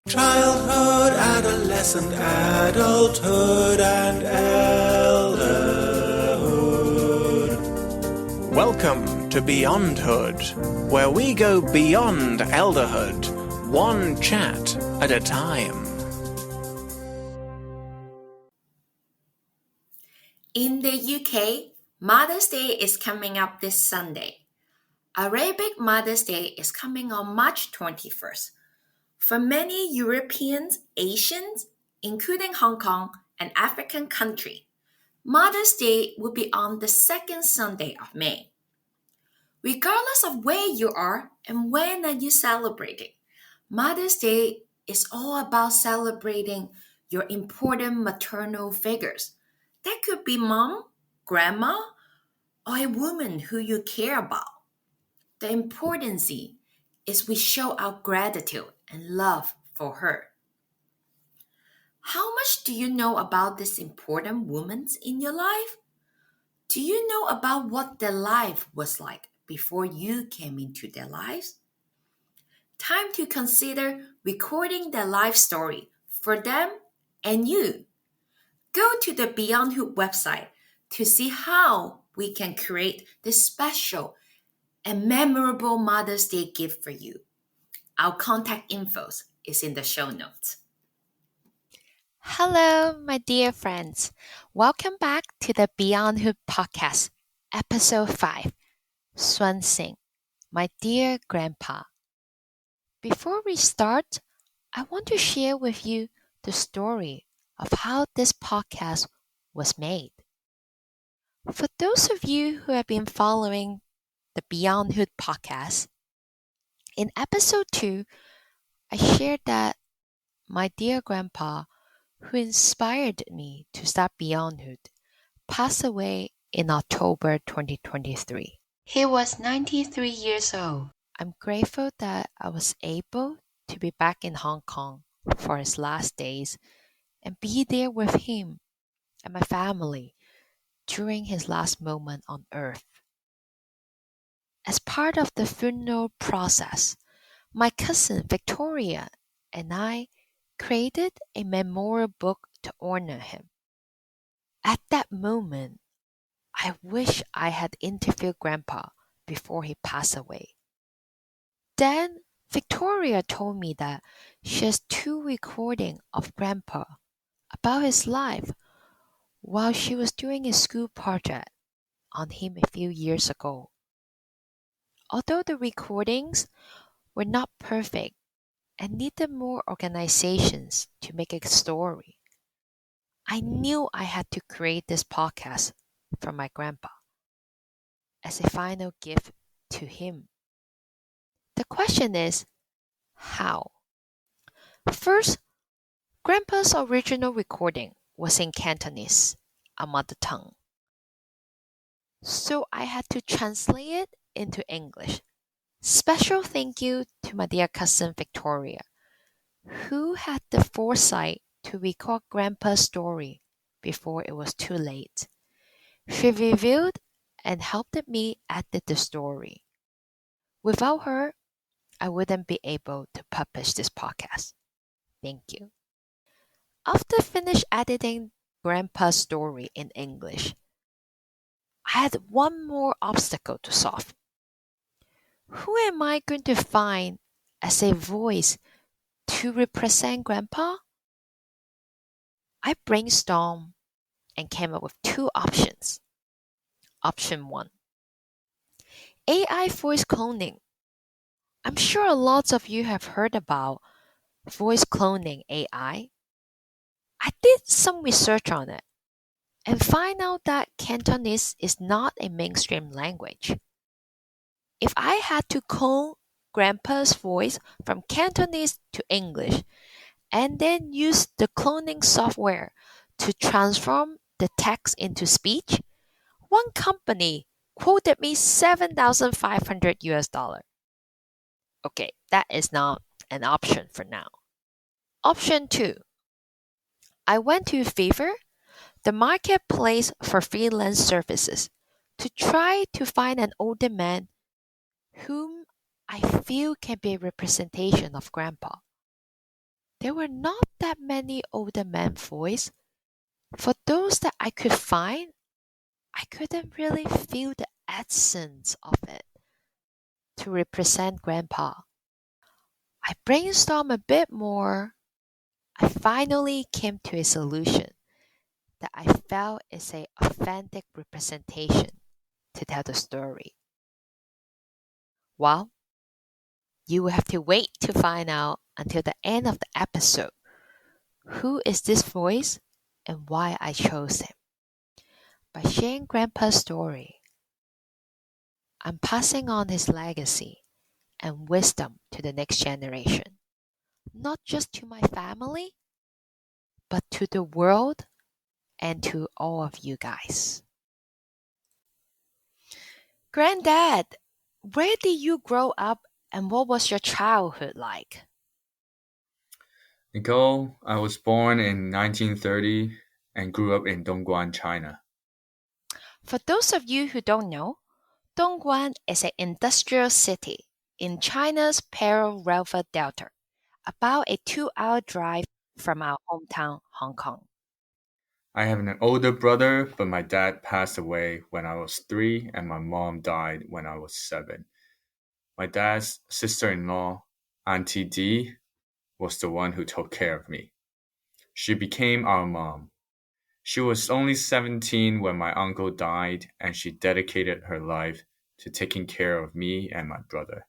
Childhood, adolescent, adulthood, and elderhood. Welcome to Beyondhood, where we go beyond elderhood, one chat at a time. In the UK, Mother's Day is coming up this Sunday. Arabic Mother's Day is coming on March 21st. For many Europeans, Asians, including Hong Kong and African countries, Mother's Day will be on the second Sunday of May. Regardless of where you are and when are you celebrating, Mother's Day is all about celebrating your important maternal figures. That could be mom, grandma, or a woman who you care about. The importance is we show our gratitude and love for her. How much do you know about these important women in your life? Do you know about what their life was like before you came into their lives? Time to consider recording their life story for them and you. Go to the Beyondhood website to see how we can create this special and memorable Mother's Day gift for you. Our contact info is in the show notes. Hello, my dear friends. Welcome back to the Beyondhood podcast, episode 5, Suen Sing, my dear grandpa. Before we start, I want to share with you the story of how this podcast was made. For those of you who have been following the Beyondhood podcast, in episode 2, I shared that my dear grandpa, who inspired me to start Beyondhood, passed away in October 2023. He was 93 years old. I'm grateful that I was able to be back in Hong Kong for his last days and be there with him and my family during his last moment on earth. As part of the funeral process, my cousin Victoria and I created a memorial book to honor him. At that moment, I wish I had interviewed Grandpa before he passed away. Then Victoria told me that she has 2 recordings of Grandpa about his life while she was doing a school project on him a few years ago. Although the recordings were not perfect and needed more organizations to make a story, I knew I had to create this podcast for my grandpa as a final gift to him. The question is, how? First, Grandpa's original recording was in Cantonese, a mother tongue. So I had to translate it into English. Special thank you to my dear cousin Victoria, who had the foresight to record Grandpa's story before it was too late. She reviewed and helped me edit the story. Without her, I wouldn't be able to publish this podcast. Thank you. After finished editing Grandpa's story in English, I had one more obstacle to solve. Who am I going to find as a voice to represent Grandpa? I brainstormed and came up with 2 options. Option 1, AI voice cloning. I'm sure lots of you have heard about voice cloning AI. I did some research on it and find out that Cantonese is not a mainstream language. If I had to clone Grandpa's voice from Cantonese to English and then use the cloning software to transform the text into speech, one company quoted me $7,500. Okay, that is not an option for now. Option 2. I went to Fiverr, the marketplace for freelance services, to try to find an older man whom I feel can be a representation of Grandpa. there were not that many older men voices. For those that I could find, I couldn't really feel the essence of it to represent Grandpa. I brainstormed a bit more. I finally came to a solution that I felt is a authentic representation to tell the story. Well, you will have to wait to find out until the end of the episode who is this voice and why I chose him. By sharing Grandpa's story, I'm passing on his legacy and wisdom to the next generation, not just to my family, but to the world and to all of you guys. Granddad, where did you grow up and what was your childhood like? Nicole, I was born in 1930 and grew up in Dongguan, China. For those of you who don't know, Dongguan is an industrial city in China's Pearl River Delta, about a 2-hour drive from our hometown, Hong Kong. I have an older brother, but my dad passed away when I was 3 and my mom died when I was 7. My dad's sister-in-law, Auntie D, was the one who took care of me. She became our mom. She was only 17 when my uncle died, and she dedicated her life to taking care of me and my brother.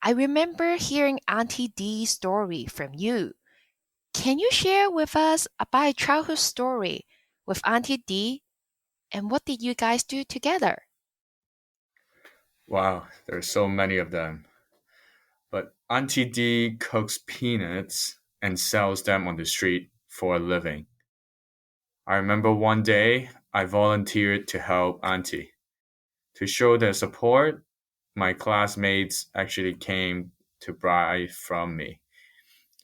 I remember hearing Auntie D's story from you. Can you share with us about a childhood story with Auntie D and what did you guys do together? Wow, there are so many of them. But Auntie D cooks peanuts and sells them on the street for a living. I remember one day I volunteered to help Auntie. To show their support, my classmates actually came to buy from me.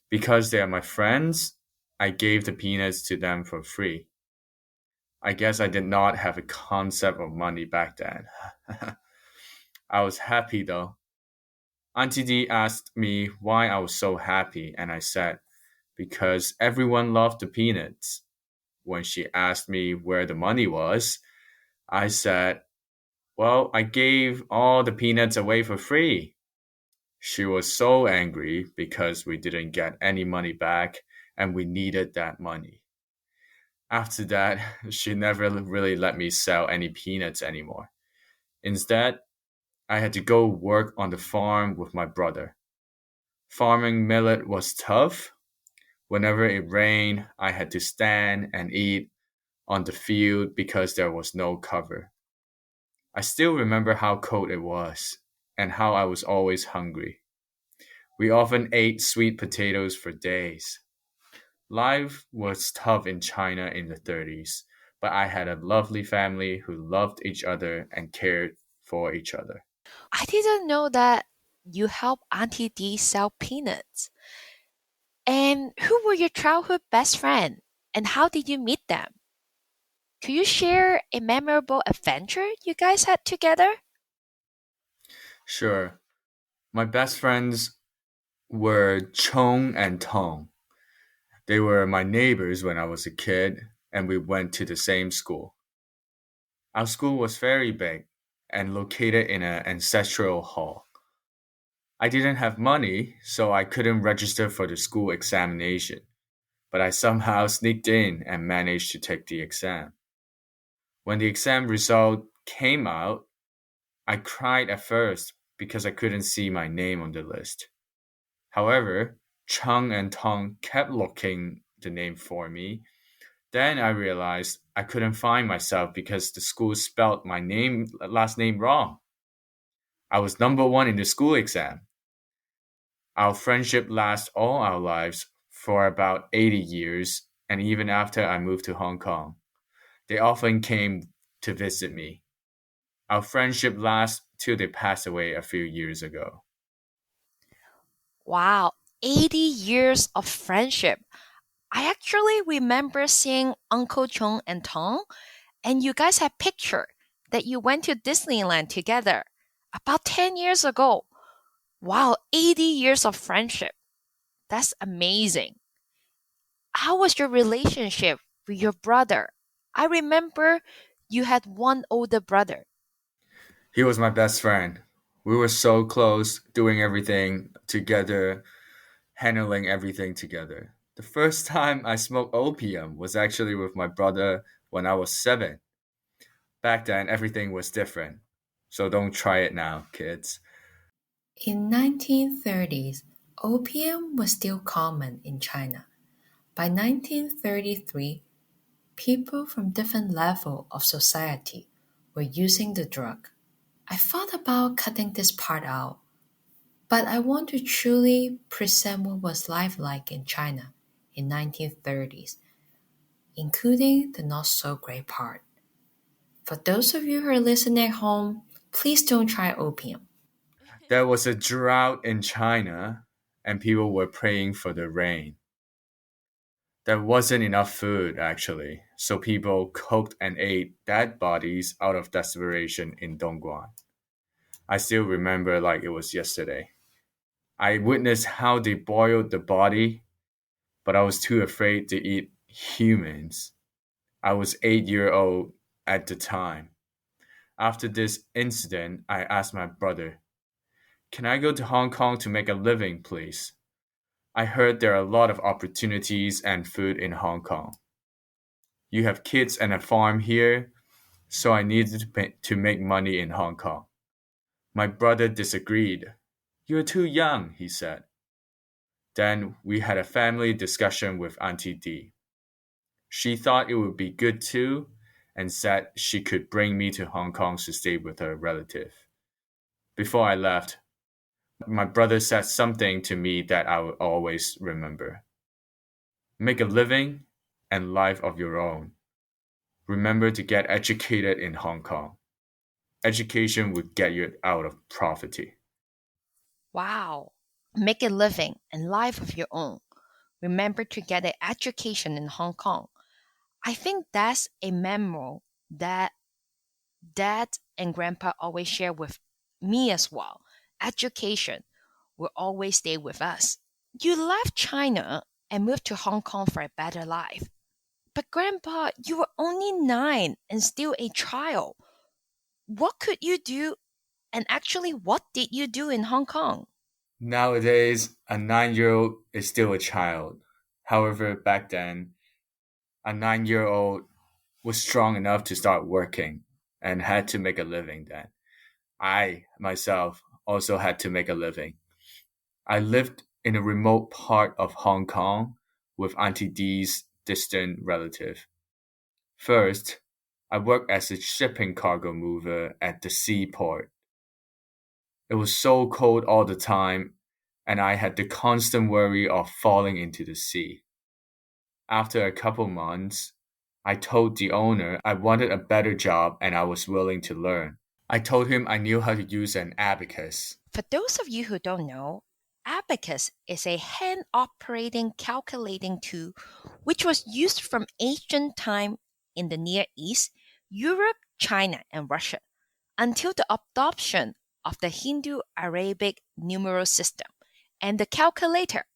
Because they are my friends, I gave the peanuts to them for free. I guess I did not have a concept of money back then. I was happy though. Auntie D asked me why I was so happy, and I said, because everyone loved the peanuts. When she asked me where the money was, I said, well, I gave all the peanuts away for free. She was so angry because we didn't get any money back and we needed that money. After that, she never really let me sell any peanuts anymore. Instead, I had to go work on the farm with my brother. Farming millet was tough. Whenever it rained, I had to stand and eat on the field because there was no cover. I still remember how cold it was and how I was always hungry. We often ate sweet potatoes for days. Life was tough in China in the 30s, but I had a lovely family who loved each other and cared for each other. I didn't know that you helped Auntie D sell peanuts. And who were your childhood best friend and how did you meet them? Could you share a memorable adventure you guys had together? Sure. My best friends were Chong and Tong. They were my neighbors when I was a kid, and we went to the same school. Our school was very big and located in an ancestral hall. I didn't have money, so I couldn't register for the school examination, but I somehow sneaked in and managed to take the exam. When the exam result came out, I cried at first because I couldn't see my name on the list. However, Chung and Tong kept looking the name for me. Then I realized I couldn't find myself because the school spelled my last name wrong. I was number one in the school exam. Our friendship lasts all our lives for about 80 years, and even after I moved to Hong Kong, they often came to visit me. Our friendship lasts till they passed away a few years ago. Wow, 80 years of friendship. I actually remember seeing Uncle Chong and Tong, and you guys had picture that you went to Disneyland together about 10 years ago. Wow, 80 years of friendship. That's amazing. How was your relationship with your brother? I remember you had one older brother. He was my best friend. We were so close, doing everything together, handling everything together. The first time I smoked opium was actually with my brother when I was 7. Back then, everything was different. So don't try it now, kids. In 1930s, opium was still common in China. By 1933, people from different levels of society were using the drug. I thought about cutting this part out, but I want to truly present what was life like in China in 1930s, including the not so great part. For those of you who are listening at home, please don't try opium. There was a drought in China, and people were praying for the rain. There wasn't enough food, actually, so people cooked and ate dead bodies out of desperation in Dongguan. I still remember like it was yesterday. I witnessed how they boiled the body, but I was too afraid to eat humans. I was 8 years old at the time. After this incident, I asked my brother, "Can I go to Hong Kong to make a living, please? I heard there are a lot of opportunities and food in Hong Kong. You have kids and a farm here, so I needed to make money in Hong Kong." My brother disagreed. "You're too young," he said. Then we had a family discussion with Auntie D. She thought it would be good too and said she could bring me to Hong Kong to stay with her relative. Before I left, my brother said something to me that I will always remember. Make a living and life of your own. Remember to get educated in Hong Kong. Education would get you out of poverty. Wow. Make a living and life of your own. Remember to get an education in Hong Kong. I think that's a memo that Dad and Grandpa always share with me as well. Education will always stay with us. You left China and moved to Hong Kong for a better life. But Grandpa, you were only 9 and still a child. What could you do? And actually, what did you do in Hong Kong? Nowadays, a 9-year-old is still a child. However, back then, a 9-year-old was strong enough to start working and had to make a living then. I, myself, also had to make a living. I lived in a remote part of Hong Kong with Auntie D's distant relative. First, I worked as a shipping cargo mover at the seaport. It was so cold all the time, and I had the constant worry of falling into the sea. After a couple months, I told the owner I wanted a better job and I was willing to learn. I told him I knew how to use an abacus. For those of you who don't know, abacus is a hand operating calculating tool which was used from ancient time in the Near East, Europe, China, and Russia until the adoption of the Hindu Arabic numeral system and the calculator.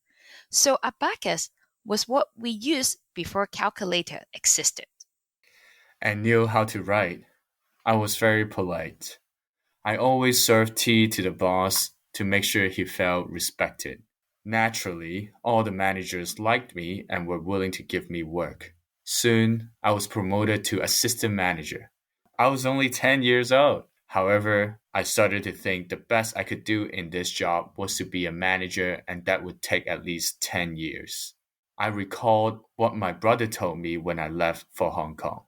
So abacus was what we used before calculator existed. And knew how to write. I was very polite. I always served tea to the boss to make sure he felt respected. Naturally, all the managers liked me and were willing to give me work. Soon, I was promoted to assistant manager. I was only 10 years old. However, I started to think the best I could do in this job was to be a manager, and that would take at least 10 years. I recalled what my brother told me when I left for Hong Kong.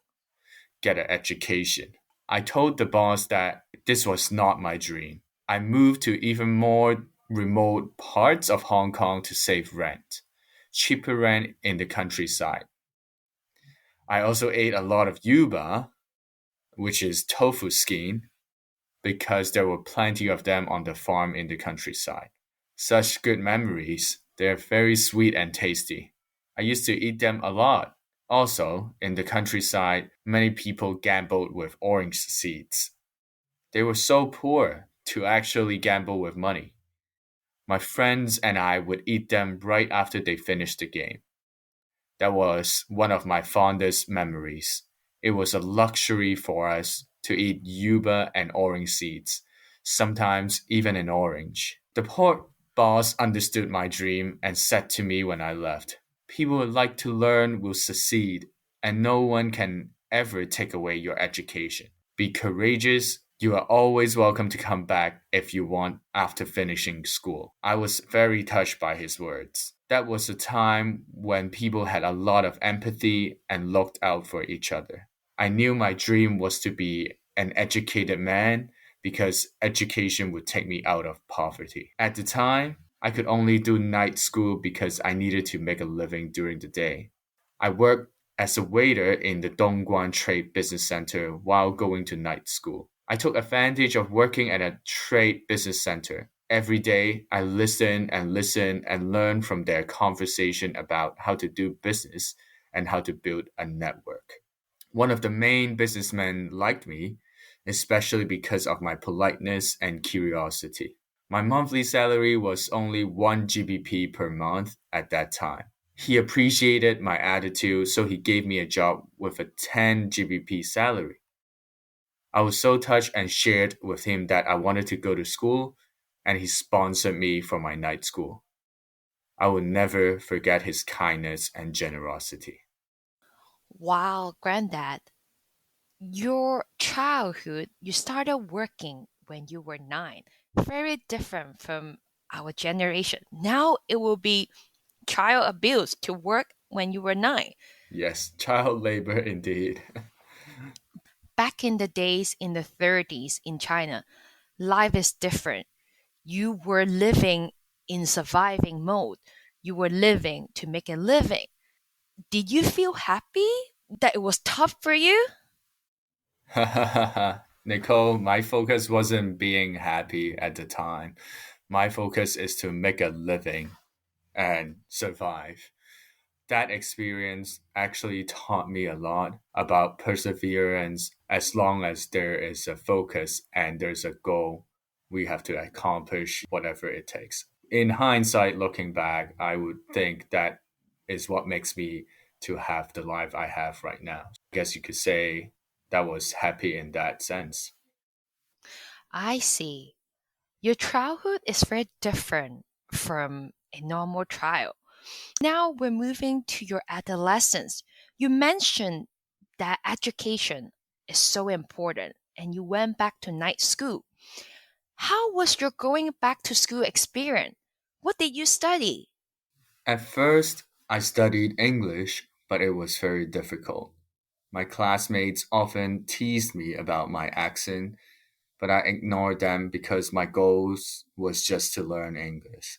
Get an education. I told the boss that this was not my dream. I moved to even more remote parts of Hong Kong to save rent, cheaper rent in the countryside. I also ate a lot of yuba, which is tofu skin, because there were plenty of them on the farm in the countryside. Such good memories. They're very sweet and tasty. I used to eat them a lot. Also, in the countryside, many people gambled with orange seeds. They were so poor to actually gamble with money. My friends and I would eat them right after they finished the game. That was one of my fondest memories. It was a luxury for us to eat yuba and orange seeds, sometimes even an orange. The port boss understood my dream and said to me when I left, "People who like to learn will succeed, and no one can ever take away your education. Be courageous. You are always welcome to come back if you want after finishing school." I was very touched by his words. That was a time when people had a lot of empathy and looked out for each other. I knew my dream was to be an educated man because education would take me out of poverty. At the time, I could only do night school because I needed to make a living during the day. I worked as a waiter in the Dongguan Trade Business Center while going to night school. I took advantage of working at a trade business center. Every day, I listened and learned from their conversation about how to do business and how to build a network. One of the main businessmen liked me, especially because of my politeness and curiosity. My monthly salary was only 1 GBP per month at that time. He appreciated my attitude, so he gave me a job with a 10 GBP salary. I was so touched and shared with him that I wanted to go to school, and he sponsored me for my night school. I will never forget his kindness and generosity. Wow, Granddad, your childhood, you started working when you were 9. Very different from our generation. Now it will be child abuse to work when you were 9. Yes, child labor indeed. Back in the days in the 30s in China, life is different. You were living in surviving mode. You were living to make a living. Did you feel happy that it was tough for you? Nicole, my focus wasn't being happy at the time. My focus is to make a living and survive. That experience actually taught me a lot about perseverance. As long as there is a focus and there's a goal, we have to accomplish whatever it takes. In hindsight, looking back, I would think that is what makes me to have the life I have right now. I guess you could say that was happy in that sense. I see. Your childhood is very different from a normal child. Now we're moving to your adolescence. You mentioned that education is so important and you went back to night school. How was your going back to school experience? What did you study? At first, I studied English, but it was very difficult. My classmates often teased me about my accent, but I ignored them because my goals was just to learn English.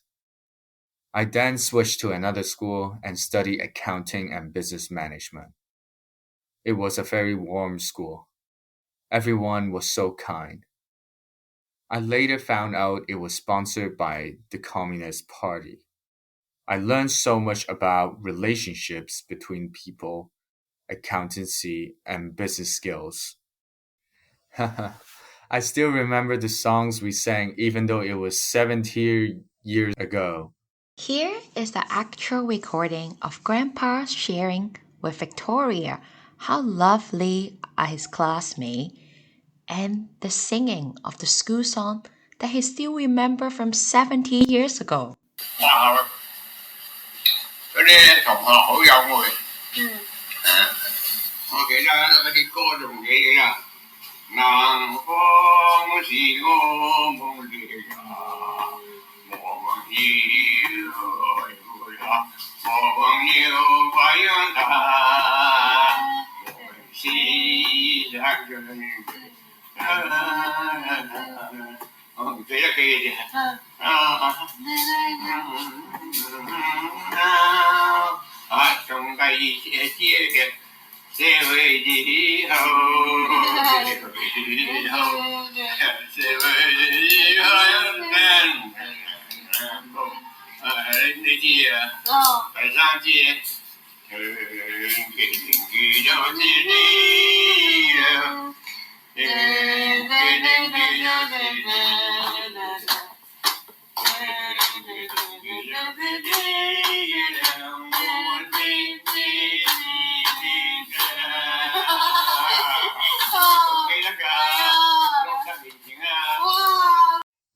I then switched to another school and studied accounting and business management. It was a very warm school. Everyone was so kind. I later found out it was sponsored by the Communist Party. I learned so much about relationships between people, accountancy, and business skills. I still remember the songs we sang even though it was 70 years ago. Here is the actual recording of Grandpa sharing with Victoria how lovely are his classmates and the singing of the school song that he still remembers from 70 years ago.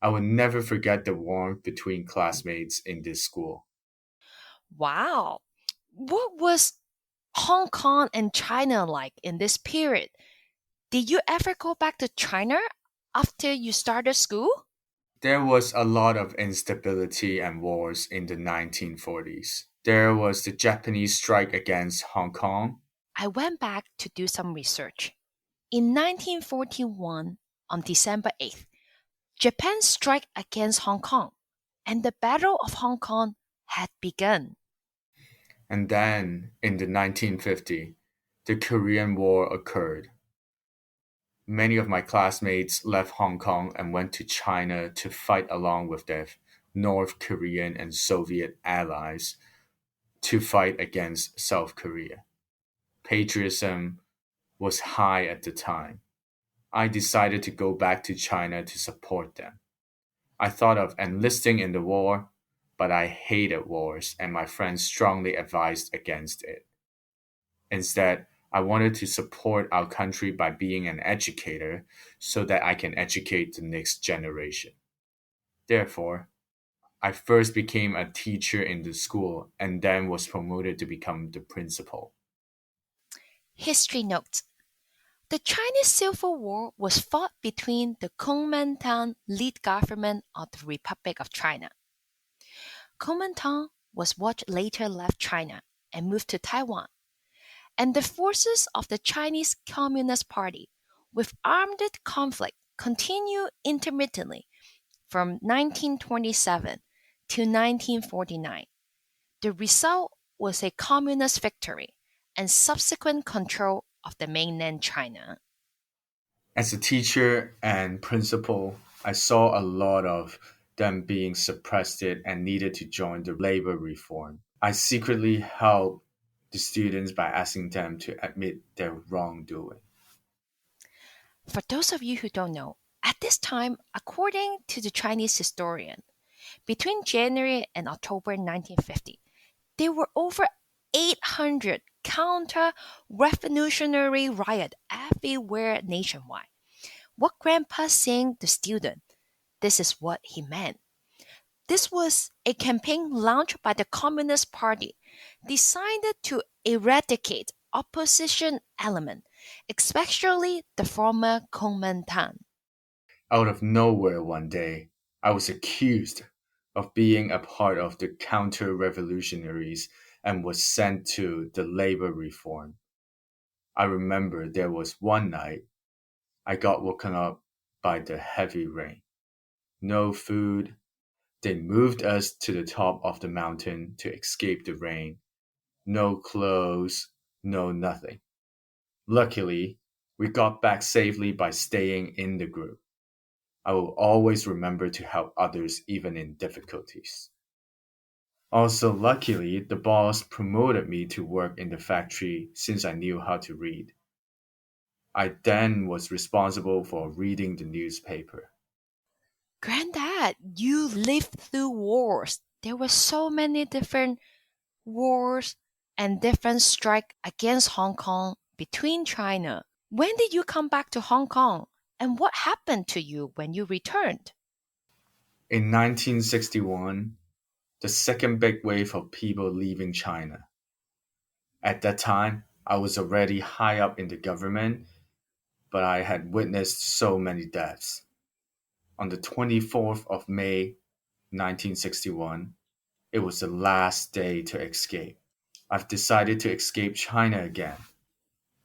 I will never forget the warmth between classmates in this school. Wow. What was Hong Kong and China like in this period? Did you ever go back to China after you started school? There was a lot of instability and wars in the 1940s. There was the Japanese strike against Hong Kong. I went back to do some research. In 1941, on December 8th, Japan struck against Hong Kong, and the Battle of Hong Kong had begun. And then, in the 1950s, the Korean War occurred. Many of my classmates left Hong Kong and went to China to fight along with their North Korean and Soviet allies to fight against South Korea. Patriotism was high at the time. I decided to go back to China to support them. I thought of enlisting in the war, but I hated wars and my friends strongly advised against it. Instead, I wanted to support our country by being an educator so that I can educate the next generation. Therefore, I first became a teacher in the school and then was promoted to become the principal. History note: the Chinese Civil War was fought between the Kuomintang-led government of the Republic of China. Kuomintang was what later left China and moved to Taiwan, and the forces of the Chinese Communist Party, with armed conflict, continued intermittently from 1927 to 1949. The result was a communist victory and subsequent control of the mainland China. As a teacher and principal, I saw a lot of them being suppressed and needed to join the labor reform. I secretly helped the students by asking them to admit their wrongdoing. For those of you who don't know, at this time, according to the Chinese historian, between January and October 1950, there were over 800 counter-revolutionary riots everywhere nationwide. What Grandpa saying to student, this is what he meant. This was a campaign launched by the Communist Party designed to eradicate opposition element, especially the former Kuomintang. Out of nowhere one day, I was accused of being a part of the counter revolutionaries and was sent to the labor reform. I remember there was one night I got woken up by the heavy rain. No food. They moved us to the top of the mountain to escape the rain. No clothes, no nothing. Luckily, we got back safely by staying in the group. I will always remember to help others even in difficulties. Also, luckily, the boss promoted me to work in the factory since I knew how to read. I then was responsible for reading the newspaper. Granddad, you lived through wars. There were so many different wars and different strikes against Hong Kong between China. When did you come back to Hong Kong? And what happened to you when you returned? In 1961, the second big wave of people leaving China. At that time, I was already high up in the government, but I had witnessed so many deaths. On the 24th of May 1961, it was the last day to escape. I've decided to escape China again.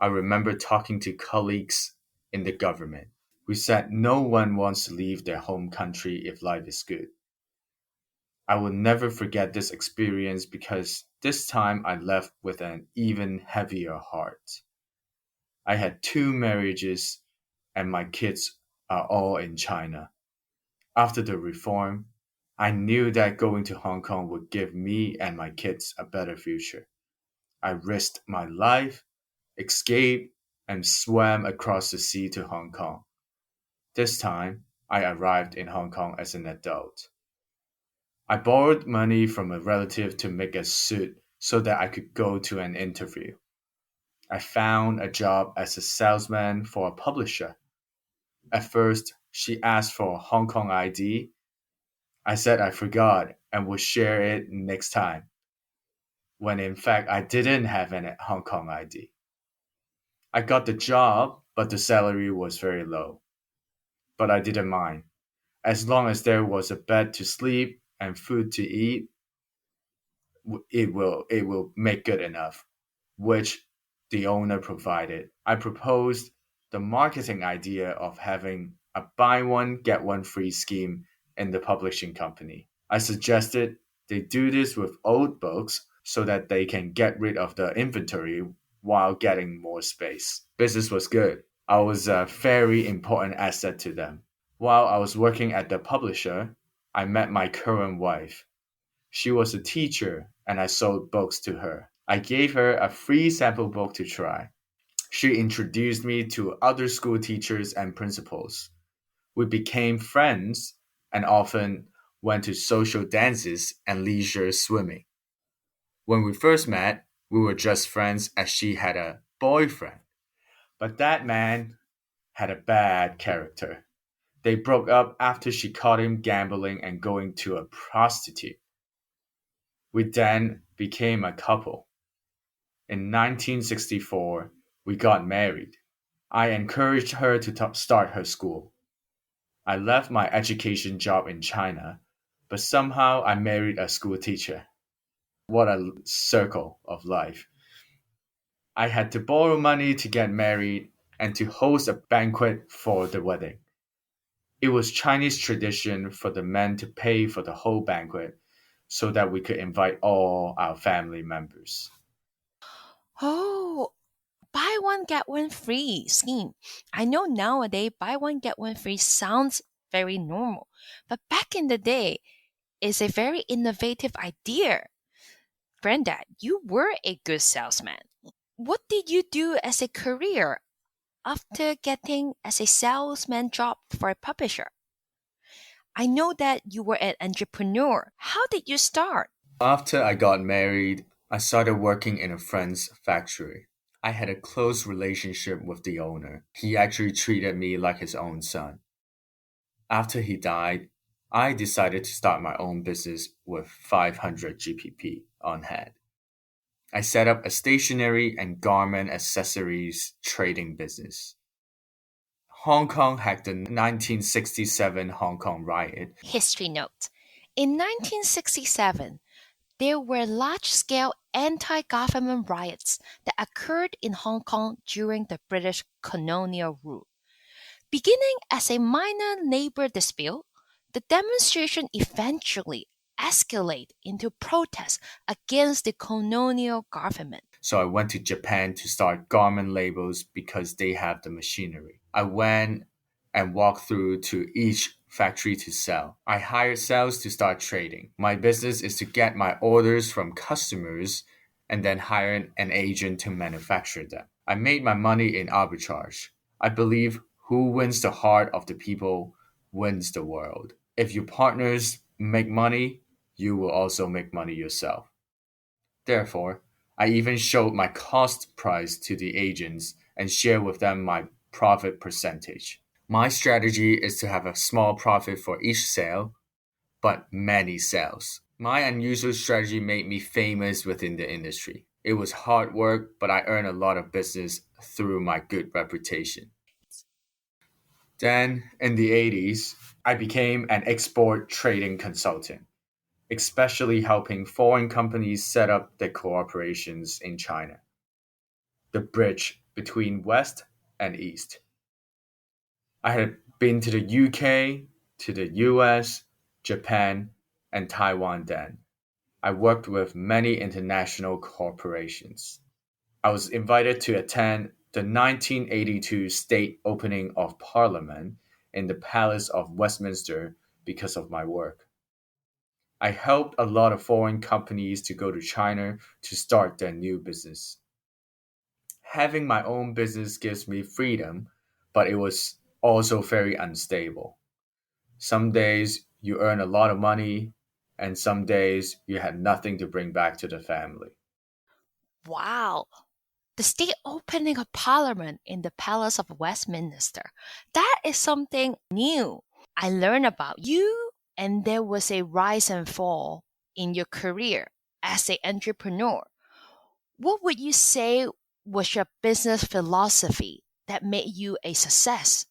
I remember talking to colleagues in the government. We said no one wants to leave their home country if life is good. I will never forget this experience because this time I left with an even heavier heart. I had two marriages and my kids are all in China. After the reform, I knew that going to Hong Kong would give me and my kids a better future. I risked my life, escaped, and swam across the sea to Hong Kong. This time, I arrived in Hong Kong as an adult. I borrowed money from a relative to make a suit so that I could go to an interview. I found a job as a salesman for a publisher. At first, she asked for a Hong Kong ID. I said I forgot and would share it next time, when in fact I didn't have an Hong Kong ID. I got the job, but the salary was very low. But I didn't mind. As long as there was a bed to sleep and food to eat, it will make good enough, which the owner provided. I proposed the marketing idea of having a buy one get one free scheme in the publishing company. I suggested they do this with old books so that they can get rid of the inventory while getting more space. Business was good. I was a very important asset to them. While I was working at the publisher, I met my current wife. She was a teacher and I sold books to her. I gave her a free sample book to try. She introduced me to other school teachers and principals. We became friends and often went to social dances and leisure swimming. When we first met, we were just friends as she had a boyfriend. But that man had a bad character. They broke up after she caught him gambling and going to a prostitute. We then became a couple. In 1964, we got married. I encouraged her to start her school. I left my education job in China, but somehow I married a school teacher. What a circle of life. I had to borrow money to get married and to host a banquet for the wedding. It was Chinese tradition for the men to pay for the whole banquet so that we could invite all our family members. Oh, buy one get one free scheme. I know nowadays buy one get one free sounds very normal, but back in the day, it's a very innovative idea. Brenda, you were a good salesman. What did you do as a career after getting as a salesman job for a publisher? I know that you were an entrepreneur. How did you start? After I got married, I started working in a friend's factory. I had a close relationship with the owner. He actually treated me like his own son. After he died, I decided to start my own business with 500 GPP on hand. I set up a stationery and garment accessories trading business. Hong Kong had the 1967 Hong Kong riot. History note. In 1967, there were large-scale anti-government riots that occurred in Hong Kong during the British colonial rule. Beginning as a minor labor dispute, the demonstration eventually escalated into protests against the colonial government. So I went to Japan to start garment labels because they have the machinery. I went and walked through to each factory to sell. I hired sales to start trading. My business is to get my orders from customers and then hire an agent to manufacture them. I made my money in arbitrage. I believe who wins the heart of the people wins the world. If your partners make money, you will also make money yourself. Therefore, I even showed my cost price to the agents and shared with them my profit percentage. My strategy is to have a small profit for each sale, but many sales. My unusual strategy made me famous within the industry. It was hard work, but I earned a lot of business through my good reputation. Then, in the 80s, I became an export trading consultant, especially helping foreign companies set up their corporations in China, the bridge between West and East. I had been to the UK, to the US, Japan, and Taiwan then. I worked with many international corporations. I was invited to attend the 1982 state opening of Parliament in the Palace of Westminster because of my work. I helped a lot of foreign companies to go to China to start their new business. Having my own business gives me freedom, but it was also very unstable. Some days you earn a lot of money, and some days you had nothing to bring back to the family. Wow. The state opening of Parliament in the Palace of Westminster. That is something new. I learned about you, and there was a rise and fall in your career as an entrepreneur. What would you say was your business philosophy that made you a success?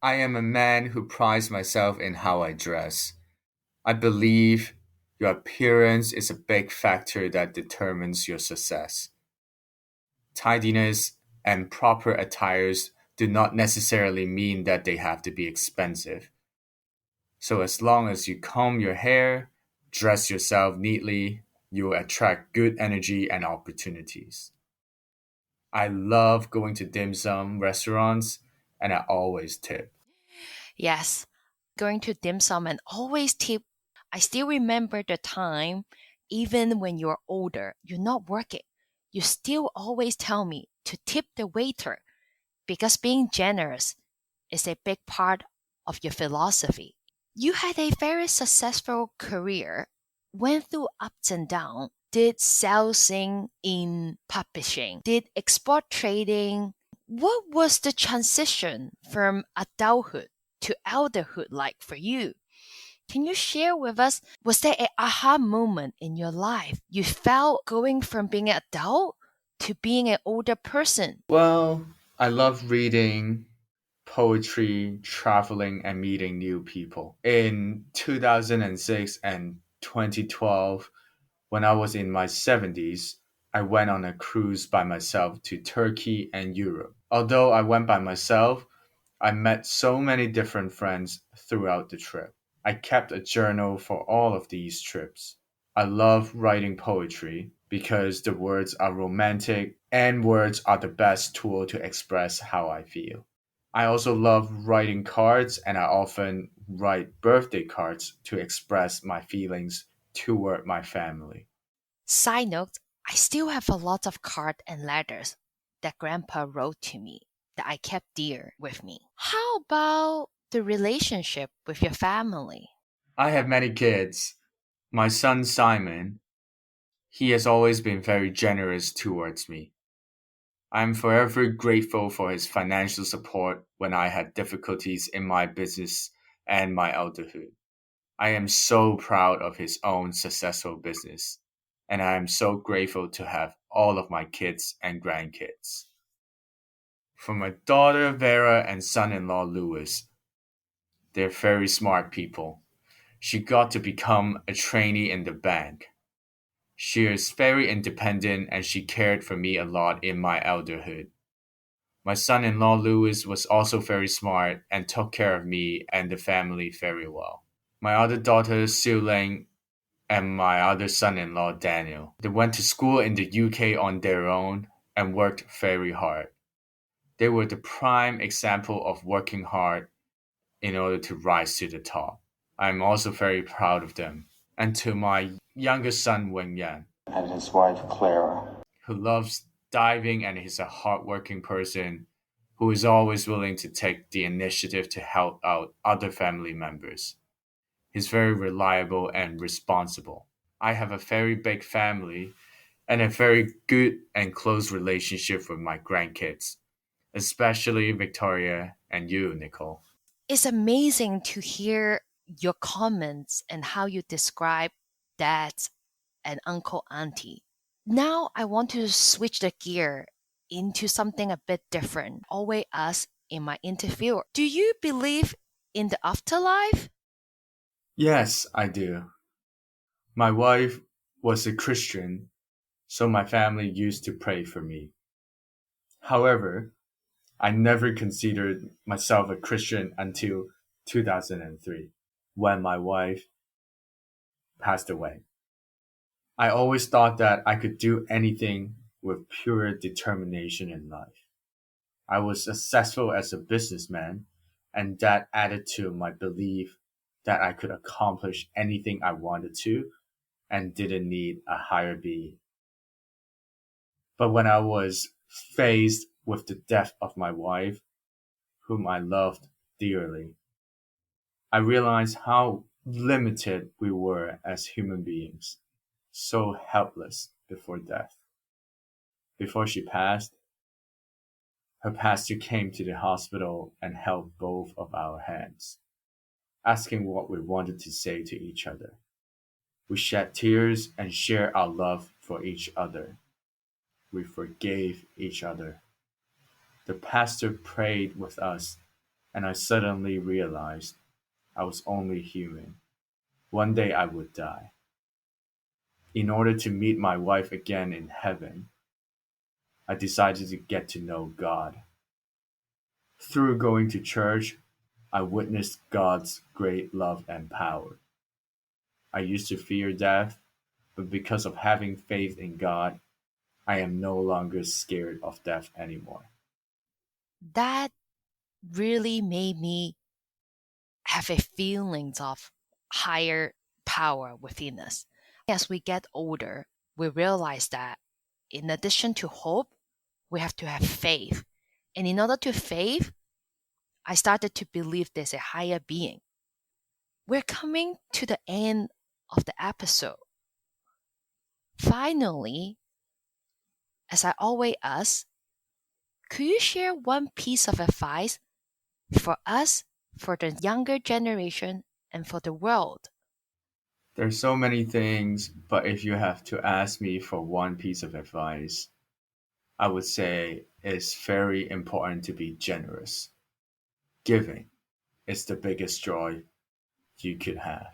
I am a man who prides myself in how I dress. I believe your appearance is a big factor that determines your success. Tidiness and proper attires do not necessarily mean that they have to be expensive. So as long as you comb your hair, dress yourself neatly, you will attract good energy and opportunities. I love going to dim sum restaurants and I always tip. Yes, going to dim sum and always tip. I still remember the time, even when you're older, you're not working, you still always tell me to tip the waiter because being generous is a big part of your philosophy. You had a very successful career, went through ups and downs, did sales in publishing, did export trading. What was the transition from adulthood to elderhood like for you? Can you share with us, was there an aha moment in your life? You felt going from being an adult to being an older person. Well, I love reading, poetry, traveling, and meeting new people. In 2006 and 2012, when I was in my 70s, I went on a cruise by myself to Turkey and Europe. Although I went by myself, I met so many different friends throughout the trip. I kept a journal for all of these trips. I love writing poetry because the words are romantic and words are the best tool to express how I feel. I also love writing cards and I often write birthday cards to express my feelings toward my family. Side note, I still have a lot of cards and letters that Grandpa wrote to me that I kept dear with me. How about the relationship with your family? I have many kids. My son Simon, he has always been very generous towards me. I am forever grateful for his financial support when I had difficulties in my business and my elderhood. I am so proud of his own successful business, and I am so grateful to have all of my kids and grandkids. For my daughter Vera and son in law Louis, they're very smart people. She got to become a trainee in the bank. She is very independent and she cared for me a lot in my elderhood. My son in law Louis was also very smart and took care of me and the family very well. My other daughter Siu Ling and my other son in law Daniel, they went to school in the UK on their own and worked very hard. They were the prime example of working hard in order to rise to the top. I'm also very proud of them. And to my youngest son Wen Yan and his wife Clara, who loves diving and is a hardworking person who is always willing to take the initiative to help out other family members. He's very reliable and responsible. I have a very big family and a very good and close relationship with my grandkids, especially Victoria and you, Nicole. It's amazing to hear your comments and how you describe dad and uncle auntie. Now I want to switch the gear into something a bit different. Always ask in my interview. Do you believe in the afterlife? Yes, I do. My wife was a Christian, so my family used to pray for me. However, I never considered myself a Christian until 2003, when my wife passed away. I always thought that I could do anything with pure determination in life. I was successful as a businessman, and that added to my belief that I could accomplish anything I wanted to and didn't need a higher being. But when I was faced with the death of my wife, whom I loved dearly, I realized how limited we were as human beings, so helpless before death. Before she passed, her pastor came to the hospital and held both of our hands, asking what we wanted to say to each other. We shed tears and shared our love for each other. We forgave each other. The pastor prayed with us, and I suddenly realized I was only human. One day I would die. In order to meet my wife again in heaven, I decided to get to know God. Through going to church, I witnessed God's great love and power. I used to fear death, but because of having faith in God, I am no longer scared of death anymore. That really made me have a feeling of higher power within us. As we get older, we realize that in addition to hope, we have to have faith. And in order to faith, I started to believe there's a higher being. We're coming to the end of the episode. Finally, as I always ask, could you share one piece of advice for us, for the younger generation, and for the world? There's so many things, but if you have to ask me for one piece of advice, I would say it's very important to be generous. Giving is the biggest joy you could have.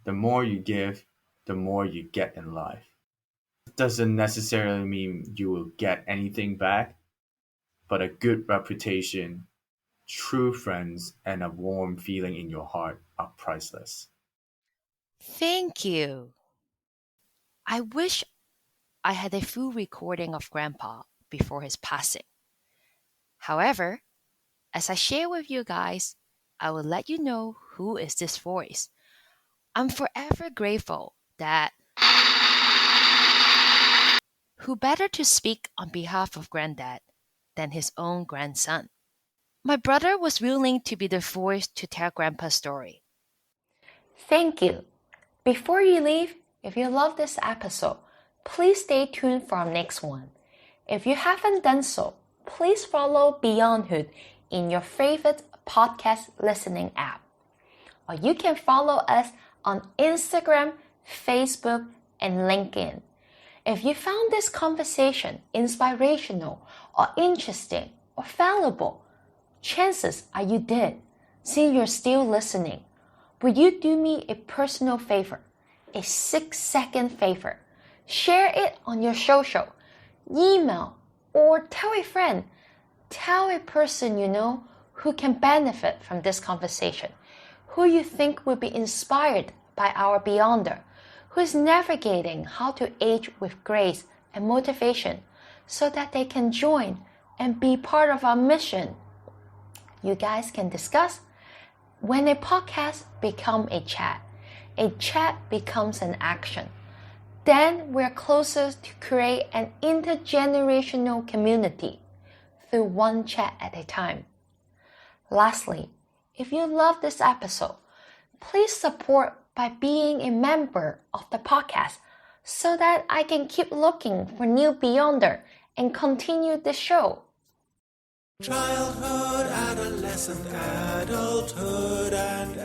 The more you give, the more you get in life. It doesn't necessarily mean you will get anything back, but a good reputation, true friends, and a warm feeling in your heart are priceless. Thank you. I wish I had a full recording of Grandpa before his passing. However, as I share with you guys, I will let you know who is this voice. I'm forever grateful that who better to speak on behalf of Granddad than his own grandson. My brother was willing to be the voice to tell Grandpa's story. Thank you. Before you leave, if you love this episode, please stay tuned for our next one. If you haven't done so, please follow Beyondhood in your favorite podcast listening app. Or you can follow us on Instagram, Facebook, and LinkedIn. If you found this conversation inspirational or interesting or valuable, chances are you did, since you're still listening. Would you do me a personal favor, a 6-second favor? Share it on your social, email, or tell a friend. Tell a person you know who can benefit from this conversation, who you think will be inspired by our Beyonder, who is navigating how to age with grace and motivation so that they can join and be part of our mission. You guys can discuss. When a podcast becomes a chat becomes an action. Then we're closer to create an intergenerational community through one chat at a time. Lastly, if you love this episode, please support by being a member of the podcast so that I can keep looking for new Beyonder and continue the show. Childhood, adolescent, adulthood, and